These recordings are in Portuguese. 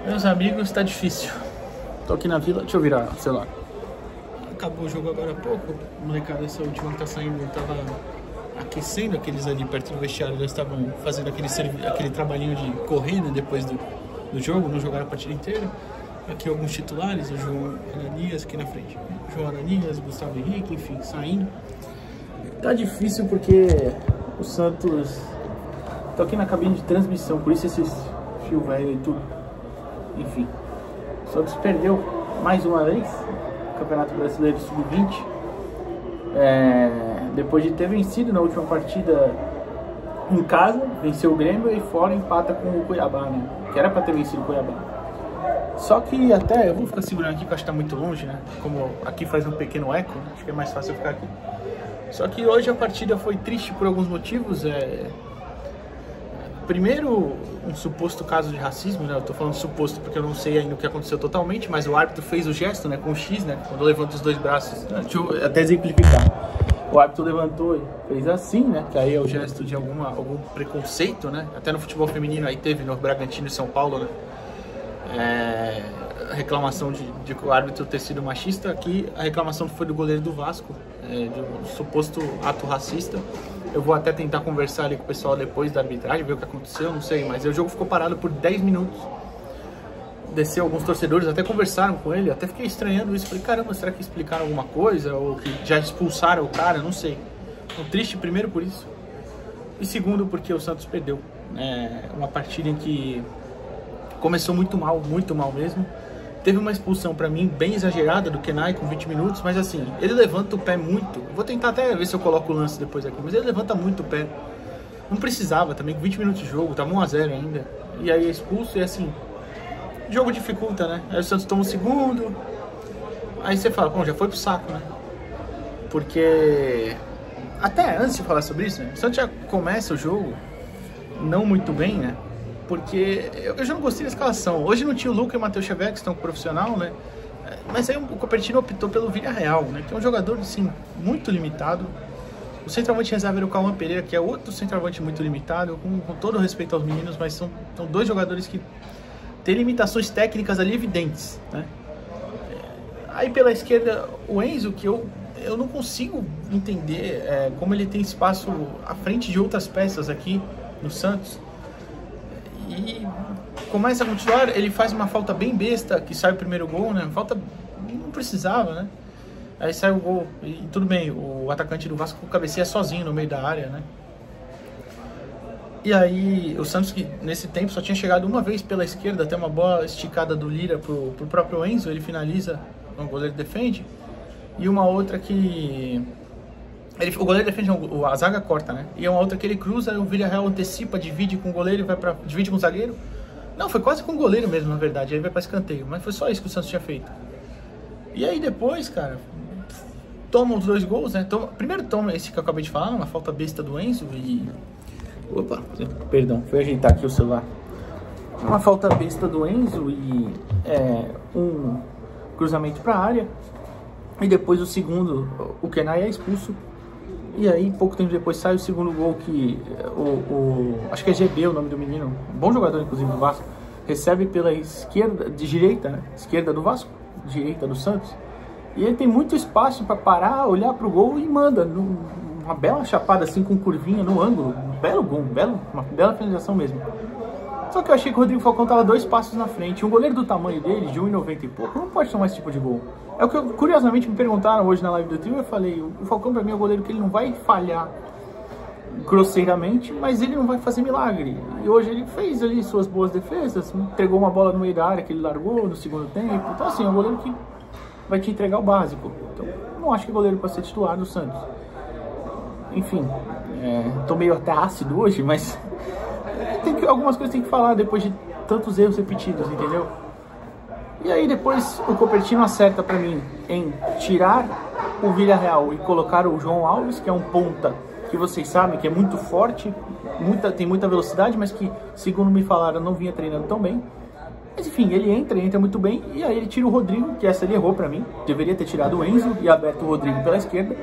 Meus amigos, tá difícil. Tô aqui na vila, deixa eu virar o celular. Acabou o jogo agora há pouco. O molecada, essa última que tá saindo, tava aquecendo aqueles ali perto do vestiário. Eles estavam fazendo aquele trabalhinho de correr, né, depois do jogo, não jogaram a partida inteira. Aqui alguns titulares, o João Ananias aqui na frente. João Ananias, Gustavo Henrique, enfim, saindo. Tá difícil porque o Santos... Tô aqui na cabine de transmissão, por isso esses fios velhos e tudo. Enfim, o Santos perdeu mais uma vez o Campeonato Brasileiro Sub-20. Depois de ter vencido na última partida em casa, venceu o Grêmio e fora empata com o Cuiabá, né? Que era pra ter vencido o Cuiabá. Só que até, eu vou ficar segurando aqui porque acho que tá muito longe, né? Como aqui faz um pequeno eco, né? Acho que é mais fácil eu ficar aqui. Só que hoje a partida foi triste por alguns motivos. Primeiro, um suposto caso de racismo, né? Eu tô falando suposto porque eu não sei ainda o que aconteceu totalmente, mas o árbitro fez o gesto, né? Com o X, né? Quando levanta os dois braços. Deixa eu até exemplificar. O árbitro levantou e fez assim, né? Que aí é o gesto de algum preconceito, né? Até no futebol feminino aí teve no Bragantino e São Paulo, né? A reclamação de o árbitro ter sido machista. Aqui a reclamação foi do goleiro do Vasco, de um suposto ato racista. Eu vou até tentar conversar ali com o pessoal depois da arbitragem, ver o que aconteceu, não sei, mas o jogo ficou parado por 10 minutos. Desceu alguns torcedores, até conversaram com ele, até fiquei estranhando isso. Falei, caramba, será que explicaram alguma coisa? Ou que já expulsaram o cara? Não sei. Então, triste primeiro por isso. E segundo porque o Santos perdeu. Uma partida em que começou muito mal mesmo. Teve uma expulsão pra mim bem exagerada do Kenai com 20 minutos, mas assim, ele levanta o pé muito. Vou tentar até ver se eu coloco o lance depois aqui, mas ele levanta muito o pé. Não precisava também, com 20 minutos de jogo, tava 1 a 0 ainda. E aí é expulso e assim, o jogo dificulta, né? Aí o Santos toma o segundo. Aí você fala, bom, já foi pro saco, né? Porque até antes de falar sobre isso, né? O Santos já começa o jogo não muito bem, né? Porque eu já não gostei da escalação. Hoje não tinha o Luca e o Matheus Xavier, que estão profissional, né? Mas aí o Cupertino optou pelo Villarreal, né? Que é um jogador, assim, muito limitado. O centroavante reserva era o Cauã Pereira, que é outro centroavante muito limitado, com todo respeito aos meninos, mas são dois jogadores que têm limitações técnicas ali evidentes, né? Aí pela esquerda, o Enzo, que eu não consigo entender como ele tem espaço à frente de outras peças aqui no Santos. E começa a continuar, ele faz uma falta bem besta, que sai o primeiro gol, né? Falta não precisava, né? Aí sai o gol, e tudo bem, o atacante do Vasco cabeceia sozinho no meio da área, né? E aí o Santos, que nesse tempo só tinha chegado uma vez pela esquerda, até uma bola esticada do Lira pro próprio Enzo, ele finaliza, o goleiro defende. E uma outra que... o goleiro defende, a zaga corta, né? E é uma outra que ele cruza, o Villarreal antecipa, divide com o goleiro, divide com o zagueiro. Não, foi quase com o goleiro mesmo, na verdade, aí vai para escanteio. Mas foi só isso que o Santos tinha feito. E aí depois, cara, toma os 2 gols, né? Primeiro toma esse que eu acabei de falar, uma falta besta do Enzo e... Opa, perdão, fui ajeitar aqui o celular. Uma falta besta do Enzo e um cruzamento para a área. E depois o segundo, o Kenai é expulso. E aí, pouco tempo depois, sai o segundo gol que acho que é GB o nome do menino, bom jogador inclusive do Vasco, recebe pela esquerda, direita, né? Esquerda do Vasco, direita do Santos. E ele tem muito espaço para parar, olhar pro gol e manda uma bela chapada assim com curvinha no ângulo, um belo gol, uma bela finalização mesmo. Só que eu achei que o Rodrigo Falcão tava 2 passos na frente. Um goleiro do tamanho dele, de 1,90 e pouco, não pode tomar esse tipo de gol. É o que curiosamente me perguntaram hoje na live do trio. Eu falei, o Falcão pra mim é um goleiro que ele não vai falhar grosseiramente, mas ele não vai fazer milagre. E hoje ele fez ali suas boas defesas, entregou uma bola no meio da área que ele largou no segundo tempo. Então assim, é um goleiro que vai te entregar o básico. Então não acho que é goleiro para ser titular do Santos. Enfim, tô meio até ácido hoje, mas... algumas coisas tem que falar depois de tantos erros repetidos, entendeu? E aí depois o Cupertino acerta pra mim em tirar o Villarreal e colocar o João Alves, que é um ponta que vocês sabem que é muito forte, tem muita velocidade, mas que, segundo me falaram, não vinha treinando tão bem. Mas enfim, ele entra muito bem, e aí ele tira o Rodrigo, que essa ele errou pra mim, deveria ter tirado o Enzo e aberto o Rodrigo pela esquerda,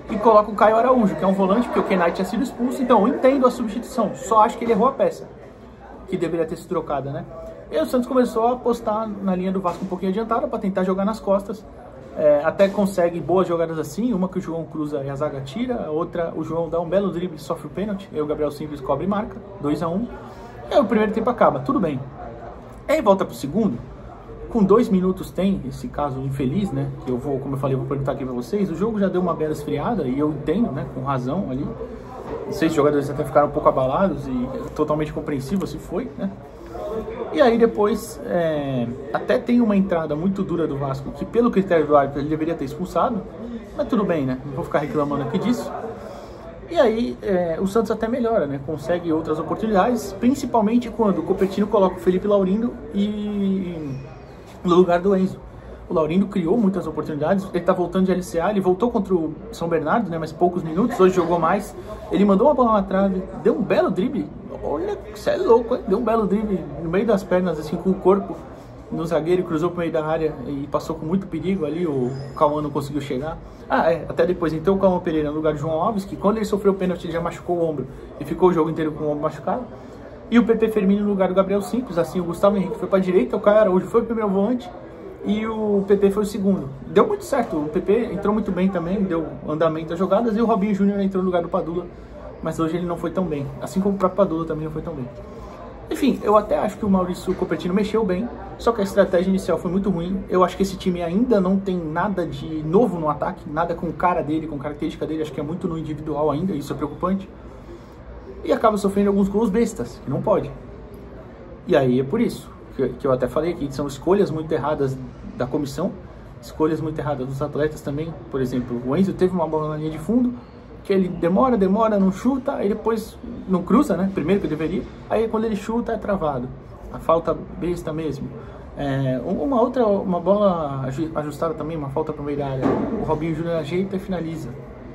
e coloca o Caio Araújo, que é um volante, porque o Kenai tinha sido expulso. Então eu entendo a substituição, só acho que ele errou a peça, que deveria ter sido trocada, né? E aí o Santos começou a apostar na linha do Vasco um pouquinho adiantada para tentar jogar nas costas. Até consegue boas jogadas assim, uma que o João cruza e a zaga tira, a outra o João dá um belo drible e sofre o pênalti, e o Gabriel Simples cobre e marca, 2-1. E aí o primeiro tempo acaba, tudo bem. Aí volta pro segundo, com 2 minutos tem esse caso infeliz, né, que eu vou, como eu falei, vou perguntar aqui pra vocês, o jogo já deu uma bela esfriada, e eu entendo, né, com razão ali. Não sei se os jogadores até ficaram um pouco abalados, e totalmente compreensível se foi, né. E aí depois, até tem uma entrada muito dura do Vasco, que pelo critério do árbitro ele deveria ter expulsado, mas tudo bem, né, não vou ficar reclamando aqui disso. E aí o Santos até melhora, né, consegue outras oportunidades, principalmente quando o Coppettino coloca o Felipe Laurindo no lugar do Enzo. O Laurindo criou muitas oportunidades, ele tá voltando de LCA, ele voltou contra o São Bernardo, né, mas poucos minutos, hoje jogou mais, ele mandou uma bola na trave, deu um belo drible, olha, você é louco, hein? Deu um belo drible no meio das pernas, assim, com o corpo no zagueiro, cruzou pro meio da área e passou com muito perigo ali, o Cauã não conseguiu chegar. Até depois, então, o Cauã Pereira no lugar de João Alves, que quando ele sofreu o pênalti ele já machucou o ombro e ficou o jogo inteiro com o ombro machucado. E o PP Firmino no lugar do Gabriel Simples, assim, o Gustavo Henrique foi pra direita, o Caio Araújo foi o primeiro volante e o PP foi o segundo. Deu muito certo, o PP entrou muito bem também, deu andamento às jogadas, e o Robinho Júnior entrou no lugar do Padula, mas hoje ele não foi tão bem, assim como o próprio Padula também não foi tão bem. Enfim, eu até acho que o Maurício Coppettino mexeu bem, só que a estratégia inicial foi muito ruim. Eu acho que esse time ainda não tem nada de novo no ataque, nada com cara dele, com característica dele, acho que é muito no individual ainda, isso é preocupante. E acaba sofrendo alguns gols bestas, que não pode. E aí é por isso que eu até falei aqui, são escolhas muito erradas da comissão, escolhas muito erradas dos atletas também. Por exemplo, o Enzo teve uma bola na linha de fundo, que ele demora, não chuta, aí depois não cruza, né, primeiro que deveria, aí quando ele chuta é travado, a falta besta mesmo. Uma bola ajustada também, uma falta para o meio da área, o Robinho Júnior ajeita e finaliza.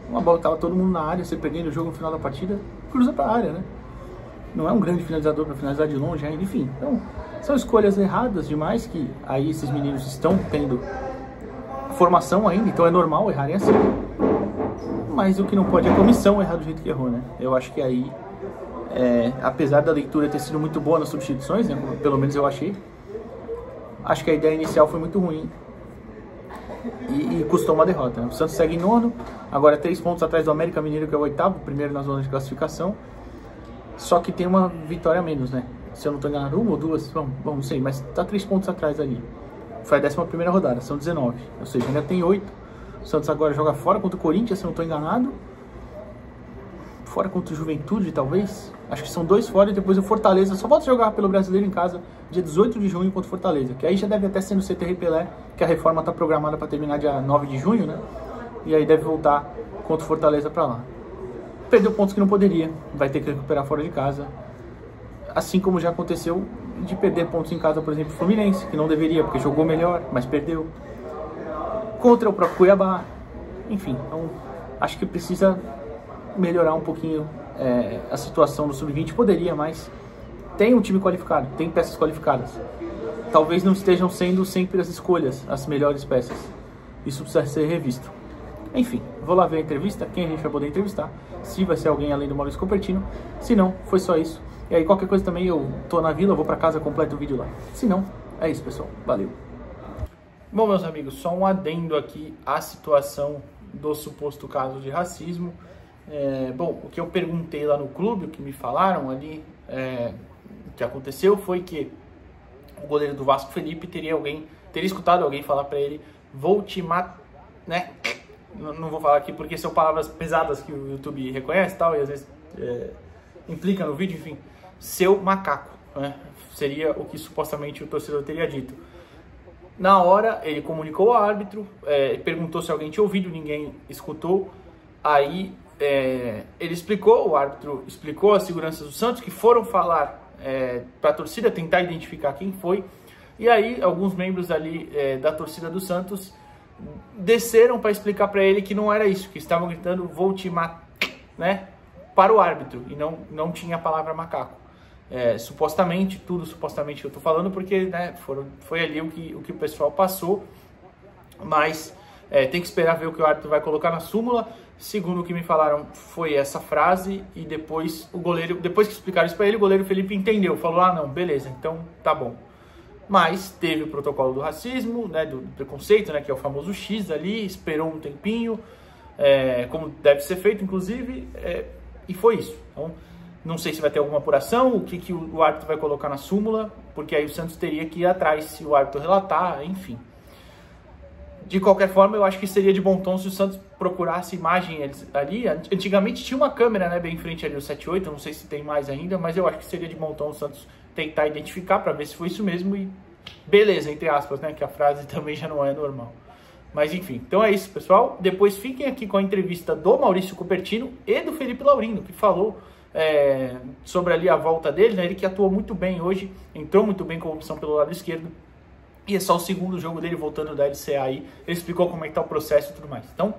Uma bola que estava todo mundo na área, você perdendo o jogo no final da partida, cruza para a área, né? Não é um grande finalizador para finalizar de longe ainda, enfim. Então, são escolhas erradas demais, que aí esses meninos estão tendo formação ainda, então é normal errarem assim. Mas o que não pode é a comissão errar do jeito que errou, né? Eu acho que aí, apesar da leitura ter sido muito boa nas substituições, né, pelo menos eu achei, acho que a ideia inicial foi muito ruim e custou uma derrota, né? O Santos segue em nono, agora 3 pontos atrás do América Mineiro, que é o 8º, primeiro na zona de classificação, só que tem uma vitória a menos, né? Se eu não estou enganado, 1 ou 2, não sei, mas tá 3 pontos atrás ali. Foi a 11ª rodada, são 19, ou seja, ainda tem 8. O Santos agora joga fora contra o Corinthians, se eu não estou enganado. Fora contra o Juventude, talvez. Acho que são 2 fora e depois o Fortaleza. Só volta a jogar pelo Brasileiro em casa dia 18 de junho contra o Fortaleza. Que aí já deve até ser no CTR Pelé, que a reforma está programada para terminar dia 9 de junho, né? E aí deve voltar contra o Fortaleza para lá. Perdeu pontos que não poderia, vai ter que recuperar fora de casa. Assim como já aconteceu de perder pontos em casa, por exemplo, o Fluminense, que não deveria, porque jogou melhor, mas perdeu. Contra o próprio Cuiabá, enfim, então acho que precisa melhorar um pouquinho a situação do Sub-20, poderia, mas tem um time qualificado, tem peças qualificadas, talvez não estejam sendo sempre as escolhas, as melhores peças, isso precisa ser revisto. Enfim, vou lá ver a entrevista, quem a gente vai poder entrevistar, se vai ser alguém além do Maurício Coppettino, se não, foi só isso, e aí qualquer coisa também eu tô na vila, vou pra casa, completo o vídeo lá, se não, é isso pessoal, valeu. Bom, meus amigos, só um adendo aqui à situação do suposto caso de racismo. Bom, o que eu perguntei lá no clube, o que me falaram ali, o que aconteceu foi que o goleiro do Vasco, Felipe, teria escutado alguém falar pra ele, vou te matar, né? Não vou falar aqui porque são palavras pesadas que o YouTube reconhece e tal, e às vezes implica no vídeo, enfim, seu macaco, né? Seria o que supostamente o torcedor teria dito. Na hora, ele comunicou ao árbitro, perguntou se alguém tinha ouvido, ninguém escutou. Aí, ele explicou, o árbitro explicou às seguranças do Santos, que foram falar para a torcida, tentar identificar quem foi. E aí, alguns membros ali da torcida do Santos desceram para explicar para ele que não era isso, que estavam gritando, vou te matar, né, para o árbitro, e não tinha a palavra macaco. Supostamente, tudo supostamente que eu tô falando, porque, né, foi ali o que o pessoal passou, mas tem que esperar ver o que o árbitro vai colocar na súmula. Segundo o que me falaram, foi essa frase, e depois o goleiro, depois que explicaram isso para ele, o goleiro Felipe entendeu, falou, ah não, beleza, então tá bom. mas teve o protocolo do racismo, né, do preconceito, né, que é o famoso X ali, esperou um tempinho, como deve ser feito, inclusive, e foi isso. Então, não sei se vai ter alguma apuração, o que o árbitro vai colocar na súmula, porque aí o Santos teria que ir atrás se o árbitro relatar, enfim. De qualquer forma, eu acho que seria de bom tom se o Santos procurasse imagem ali. Antigamente tinha uma câmera, né, bem em frente ali, o 78, não sei se tem mais ainda, mas eu acho que seria de bom tom o Santos tentar identificar para ver se foi isso mesmo e beleza, entre aspas, né, que a frase também já não é normal. Mas enfim, então é isso, pessoal. Depois fiquem aqui com a entrevista do Maurício Cupertino e do Felipe Laurino, que falou sobre ali a volta dele, né, ele que atuou muito bem hoje, entrou muito bem como opção pelo lado esquerdo. E é só o segundo jogo dele voltando da LCA aí. Ele explicou como é que tá o processo e tudo mais. Então,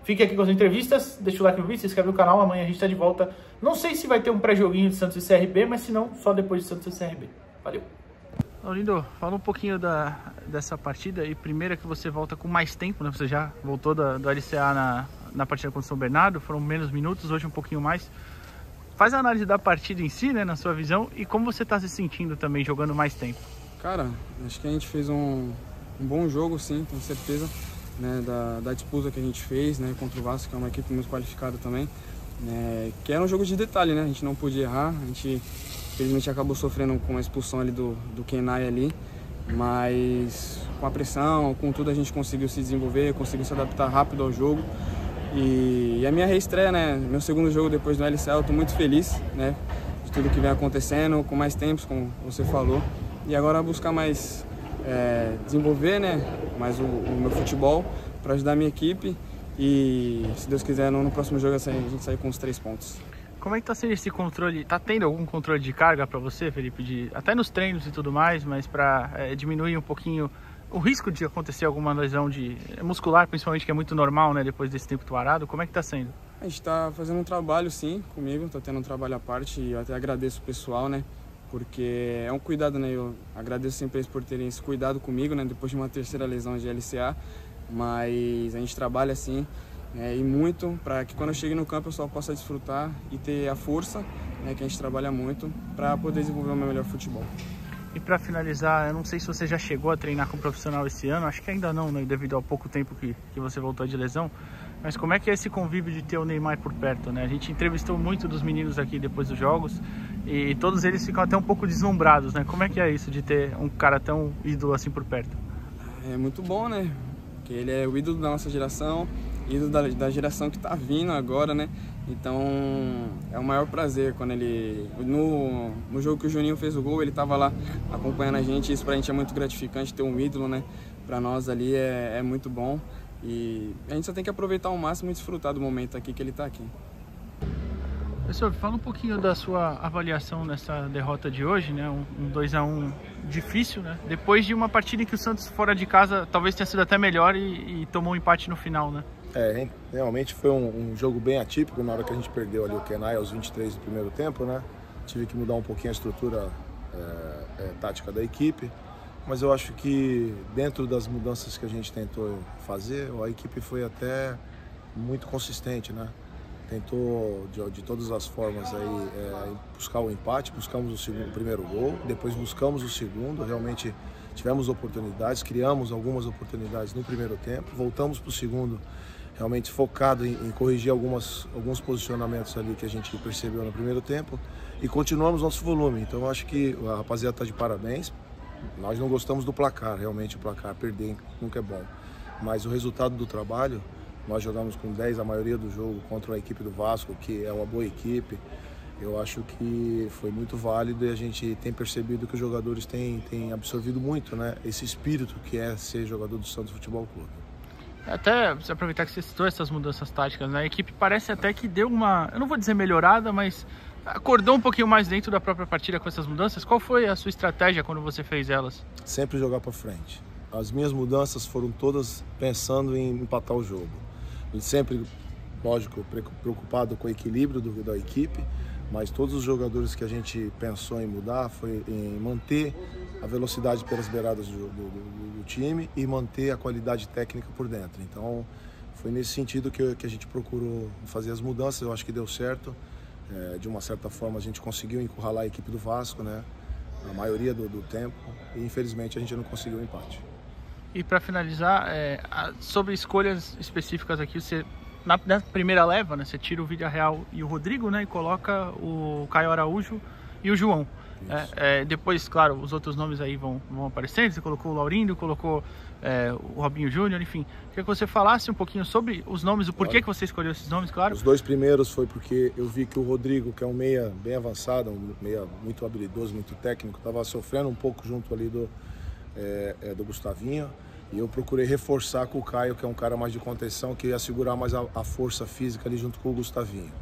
fique aqui com as entrevistas. Deixa o like no vídeo, se inscreve no canal. Amanhã a gente tá de volta. Não sei se vai ter um pré-joguinho de Santos e CRB, mas se não, só depois de Santos e CRB. Valeu! Laurindo, fala um pouquinho dessa partida. E primeiro é que você volta com mais tempo, né? Você já voltou da LCA na partida contra o São Bernardo. Foram menos minutos, hoje um pouquinho mais. Faz a análise da partida em si, né? Na sua visão. E como você tá se sentindo também jogando mais tempo. Cara, acho que a gente fez um bom jogo, sim, com certeza, né, da disputa que a gente fez, né, contra o Vasco, que é uma equipe muito qualificada também, né, que era um jogo de detalhe, né, a gente não podia errar, a gente infelizmente acabou sofrendo com a expulsão ali do Kenai ali, mas com a pressão, com tudo a gente conseguiu se desenvolver, conseguiu se adaptar rápido ao jogo e a minha reestreia, né, meu segundo jogo depois do LCA, eu tô muito feliz, né, de tudo que vem acontecendo, com mais tempos, como você falou. E agora buscar mais, desenvolver, né, mais o meu futebol para ajudar a minha equipe e, se Deus quiser, no próximo jogo a gente sair com os 3 pontos. Como é que tá sendo esse controle? Tá tendo algum controle de carga para você, Felipe? Até nos treinos e tudo mais, mas para diminuir um pouquinho o risco de acontecer alguma lesão muscular, principalmente, que é muito normal, né, depois desse tempo parado. Como é que tá sendo? A gente tá fazendo um trabalho, sim, comigo, tô tendo um trabalho à parte e eu até agradeço o pessoal, né, porque é um cuidado, né? Eu agradeço sempre eles por terem esse cuidado comigo, né? Depois de uma terceira lesão de LCA, mas a gente trabalha assim, e muito para que quando eu chegue no campo eu só possa desfrutar e ter a força, né, que a gente trabalha muito para poder desenvolver o meu melhor futebol. E para finalizar, eu não sei se você já chegou a treinar com profissional esse ano, acho que ainda não, né, devido ao pouco tempo que você voltou de lesão, mas como é que é esse convívio de ter o Neymar por perto, né? A gente entrevistou muito dos meninos aqui depois dos jogos e todos eles ficam até um pouco deslumbrados, né? Como é que é isso de ter um cara tão ídolo assim por perto? É muito bom, né? Porque ele é o ídolo da nossa geração, ídolo da geração que tá vindo agora, né? Então é o maior prazer quando ele... No jogo que o Juninho fez o gol, ele tava lá acompanhando a gente, isso pra gente é muito gratificante ter um ídolo, né? Pra nós ali é muito bom. E a gente só tem que aproveitar ao máximo e desfrutar do momento aqui que ele está aqui. Professor, fala um pouquinho da sua avaliação nessa derrota de hoje, né? Um 2-1 difícil, né? Depois de uma partida em que o Santos fora de casa talvez tenha sido até melhor e tomou um empate no final, né? Realmente foi um jogo bem atípico na hora que a gente perdeu ali o Kenai aos 23 do primeiro tempo, né? Tive que mudar um pouquinho a estrutura tática da equipe. Mas eu acho que dentro das mudanças que a gente tentou fazer, a equipe foi até muito consistente, né? Tentou de todas as formas aí buscar o empate, buscamos o primeiro gol, depois buscamos o segundo, realmente tivemos oportunidades, criamos algumas oportunidades no primeiro tempo, voltamos para o segundo realmente focado em corrigir alguns posicionamentos ali que a gente percebeu no primeiro tempo e continuamos nosso volume. Então eu acho que a rapaziada está de parabéns. Nós não gostamos do placar, realmente o placar, perder nunca é bom. Mas o resultado do trabalho, nós jogamos com 10 a maioria do jogo contra a equipe do Vasco, que é uma boa equipe. Eu acho que foi muito válido e a gente tem percebido que os jogadores têm absorvido muito, né, esse espírito que é ser jogador do Santos Futebol Clube. Até se aproveitar que você citou essas mudanças táticas, né, a equipe parece até que deu uma, eu não vou dizer melhorada, mas acordou um pouquinho mais dentro da própria partida com essas mudanças. Qual foi a sua estratégia quando você fez elas? Sempre jogar para frente. As minhas mudanças foram todas pensando em empatar o jogo. Sempre, lógico, preocupado com o equilíbrio da equipe, mas todos os jogadores que a gente pensou em mudar foi em manter a velocidade pelas beiradas do time e manter a qualidade técnica por dentro. Então, foi nesse sentido que a gente procurou fazer as mudanças. Eu acho que deu certo. De uma certa forma a gente conseguiu encurralar a equipe do Vasco, né? na maioria do tempo, e infelizmente a gente não conseguiu o empate. E para finalizar, sobre escolhas específicas aqui, você na primeira leva, né, você tira o Villarreal e o Rodrigo, né, e coloca o Caio Araújo e o João. Depois, claro, os outros nomes aí vão aparecendo. Você colocou o Laurindo, colocou o Robinho Júnior, enfim. Queria que você falasse um pouquinho sobre os nomes, o porquê que você escolheu esses nomes, claro. Os dois primeiros foi porque eu vi que o Rodrigo, que é um meia bem avançado, um meia muito habilidoso, muito técnico, estava sofrendo um pouco junto ali do Gustavinho. E eu procurei reforçar com o Caio, que é um cara mais de contenção, que ia segurar mais a força física ali junto com o Gustavinho.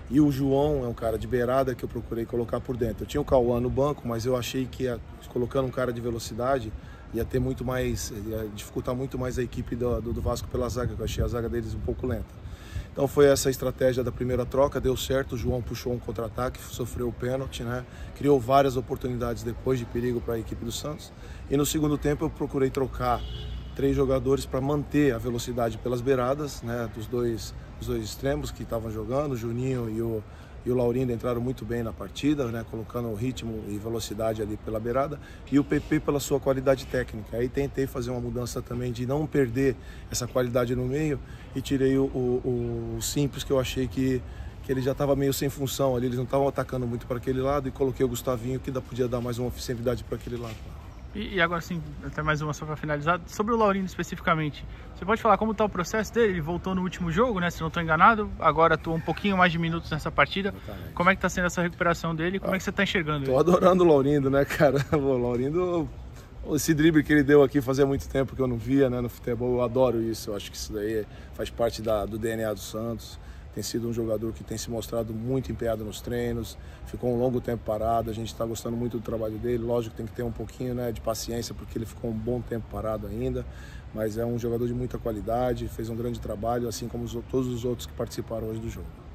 E o João é um cara de beirada que eu procurei colocar por dentro. Eu tinha o Cauã no banco, mas eu achei que colocando um cara de velocidade ia dificultar muito mais a equipe do Vasco pela zaga, que eu achei a zaga deles um pouco lenta. Então foi essa a estratégia da primeira troca, deu certo, o João puxou um contra-ataque, sofreu o pênalti, né? Criou várias oportunidades depois de perigo para a equipe do Santos. E no segundo tempo eu procurei trocar 3 jogadores para manter a velocidade pelas beiradas, né, dos dois extremos que estavam jogando. O Juninho e o Laurindo entraram muito bem na partida, né, colocando ritmo e velocidade ali pela beirada, e o PP pela sua qualidade técnica. Aí tentei fazer uma mudança também de não perder essa qualidade no meio e tirei o Simples, que eu achei que ele já estava meio sem função ali, eles não estavam atacando muito para aquele lado, e coloquei o Gustavinho, que podia dar mais uma ofensividade para aquele lado. E agora sim, até mais uma só para finalizar, sobre o Laurindo especificamente, você pode falar como está o processo dele? Ele voltou no último jogo, né, se não estou enganado, agora atuou um pouquinho mais de minutos nessa partida. Exatamente. Como é que está sendo essa recuperação dele? Como é que você está enxergando ele? Tô adorando o Laurindo, né, cara? O Laurindo, esse drible que ele deu aqui fazia muito tempo que eu não via, né, no futebol. Eu adoro isso, eu acho que isso daí faz parte do DNA do Santos. Tem sido um jogador que tem se mostrado muito empenhado nos treinos, ficou um longo tempo parado, a gente está gostando muito do trabalho dele. Lógico que tem que ter um pouquinho, né, de paciência, porque ele ficou um bom tempo parado ainda, mas é um jogador de muita qualidade, fez um grande trabalho, assim como todos os outros que participaram hoje do jogo.